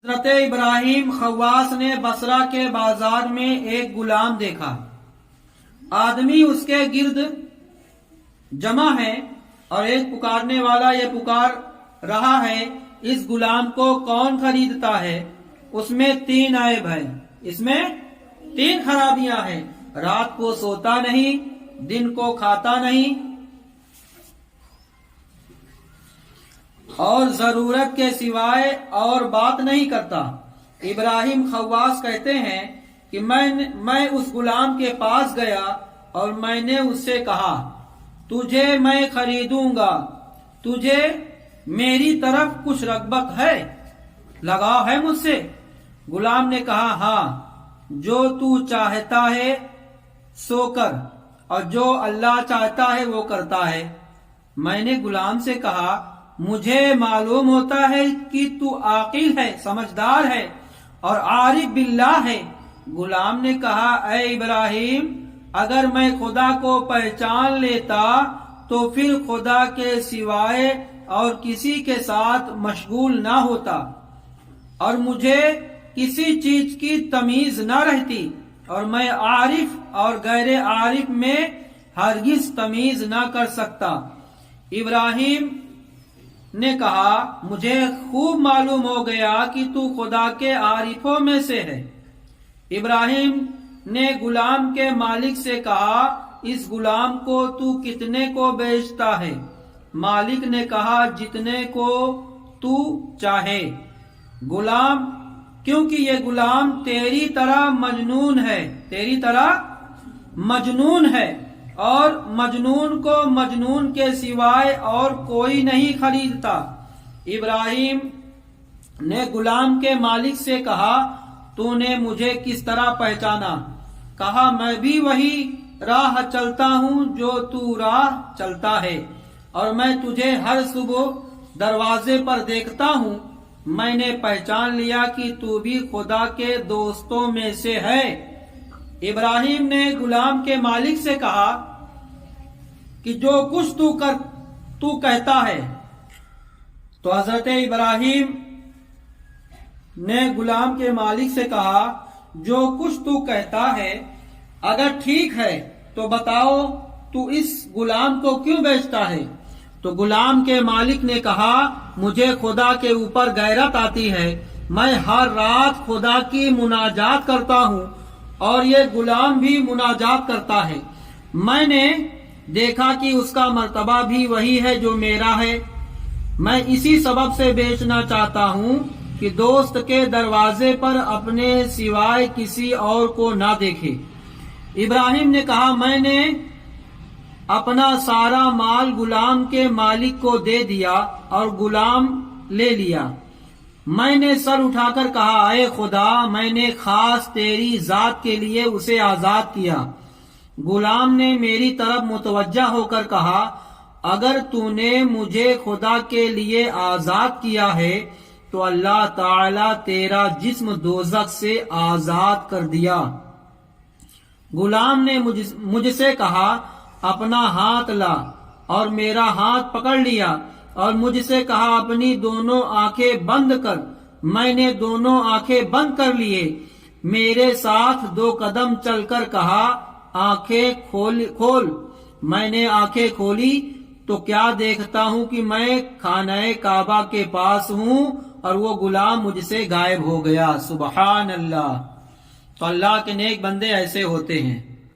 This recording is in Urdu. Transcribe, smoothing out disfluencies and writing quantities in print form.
حضرت ابراہیم خواص نے بصرہ کے بازار میں ایک غلام دیکھا۔ آدمی اس کے گرد جمع ہے اور ایک پکارنے والا یہ پکار رہا ہے، اس غلام کو کون خریدتا ہے؟ اس میں 3 عیب ہیں، اس میں 3 خرابیاں ہیں۔ رات کو سوتا نہیں، دن کو کھاتا نہیں، اور ضرورت کے سوائے اور بات نہیں کرتا۔ ابراہیم خواص کہتے ہیں کہ میں اس غلام کے پاس گیا اور میں نے اس سے کہا، تجھے میں خریدوں گا، تجھے میری طرف کچھ رغبت ہے، لگاؤ ہے مجھ سے؟ غلام نے کہا، ہاں، جو تو چاہتا ہے سو کر، اور جو اللہ چاہتا ہے وہ کرتا ہے۔ میں نے غلام سے کہا، مجھے معلوم ہوتا ہے کہ تو عاقل ہے، سمجھدار ہے اور عارف باللہ ہے۔ غلام نے کہا، اے ابراہیم، اگر میں خدا کو پہچان لیتا تو پھر خدا کے سوائے اور کسی کے ساتھ مشغول نہ ہوتا، اور مجھے کسی چیز کی تمیز نہ رہتی، اور میں عارف اور غیر عارف میں ہرگز تمیز نہ کر سکتا۔ ابراہیم نے کہا، مجھے خوب معلوم ہو گیا کہ تو خدا کے عارفوں میں سے ہے۔ ابراہیم نے غلام کے مالک سے کہا، اس غلام کو تو کتنے کو بیچتا ہے؟ مالک نے کہا، جتنے کو تو چاہے۔ غلام، کیونکہ یہ غلام تیری طرح مجنون ہے، اور مجنون کو مجنون کے سوائے اور کوئی نہیں خریدتا۔ ابراہیم نے غلام کے مالک سے کہا، تو نے مجھے کس طرح پہچانا؟ کہا، میں بھی وہی راہ چلتا ہوں جو تو راہ چلتا ہے، اور میں تجھے ہر صبح دروازے پر دیکھتا ہوں۔ میں نے پہچان لیا کہ تو بھی خدا کے دوستوں میں سے ہے۔ ابراہیم نے غلام کے مالک سے کہا کہ جو کچھ تو کہتا ہے۔ تو حضرت ابراہیم نے غلام کے مالک سے کہا، جو کچھ تو کہتا ہے اگر ٹھیک ہے تو بتاؤ، تو اس غلام کو کیوں بیچتا ہے؟ تو غلام کے مالک نے کہا، مجھے خدا کے اوپر غیرت آتی ہے، میں ہر رات خدا کی مناجات کرتا ہوں، اور یہ غلام بھی مناجات کرتا ہے۔ میں نے دیکھا کہ اس کا مرتبہ بھی وہی ہے جو میرا ہے۔ میں اسی سبب سے بیچنا چاہتا ہوں کہ دوست کے دروازے پر اپنے سوائے کسی اور کو نہ دیکھے۔ ابراہیم نے کہا، میں نے اپنا سارا مال غلام کے مالک کو دے دیا اور غلام لے لیا۔ میں نے سر اٹھا کر کہا، اے خدا، میں نے خاص تیری ذات کے لیے اسے آزاد کیا۔ غلام نے میری طرف متوجہ ہو کر کہا، اگر تو نے مجھے خدا کے لیے آزاد کیا ہے تو اللہ تعالی تیرا جسم دوزخ سے آزاد کر دیا۔ غلام نے مجھ سے کہا، اپنا ہاتھ لا، اور میرا ہاتھ پکڑ لیا اور مجھ سے کہا، اپنی دونوں آنکھیں بند کر۔ میں نے دونوں آنکھیں بند کر لیے۔ میرے ساتھ 2 قدم چل کر کہا، آنکھیں کھول۔ میں نے آنکھیں کھولی تو کیا دیکھتا ہوں کہ میں خانہ کعبہ کے پاس ہوں اور وہ غلام مجھ سے غائب ہو گیا۔ سبحان اللہ۔ تو اللہ کے نیک بندے ایسے ہوتے ہیں۔